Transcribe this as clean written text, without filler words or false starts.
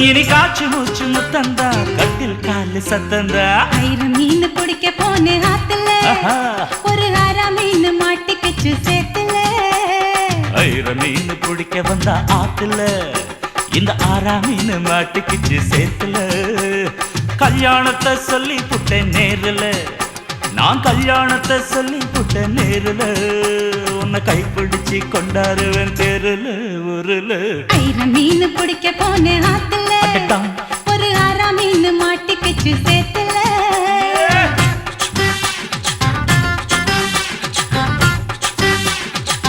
இனி காற்று மூச்சு முத்தந்தா கட்டில் காலு சத்தந்தா ஆயிரம் மீன் பிடிக்க போன ஆத்துல ஒரு ஆறா மீன் மாட்டிக்கிச்சு சேத்துல ஆயிரம் மீன் பிடிக்க வந்தா ஆத்துல இந்த ஆறா மீன் மாட்டிக்கிச்சு சேத்துல கல்யாணத்தை சொல்லி புட்டேன் நேருல நான் கல்யாணத்தை சொல்லி புட்டேன் நேருல உன்னை கைப்பிடிச்சு கொண்டாருவேன் தெருல ஊருல ஆயிரம் மீன் பிடிக்க போன ஆத்துல ஒரு ஆறா மீன் மாட்டிக்கிச்சு சேத்துல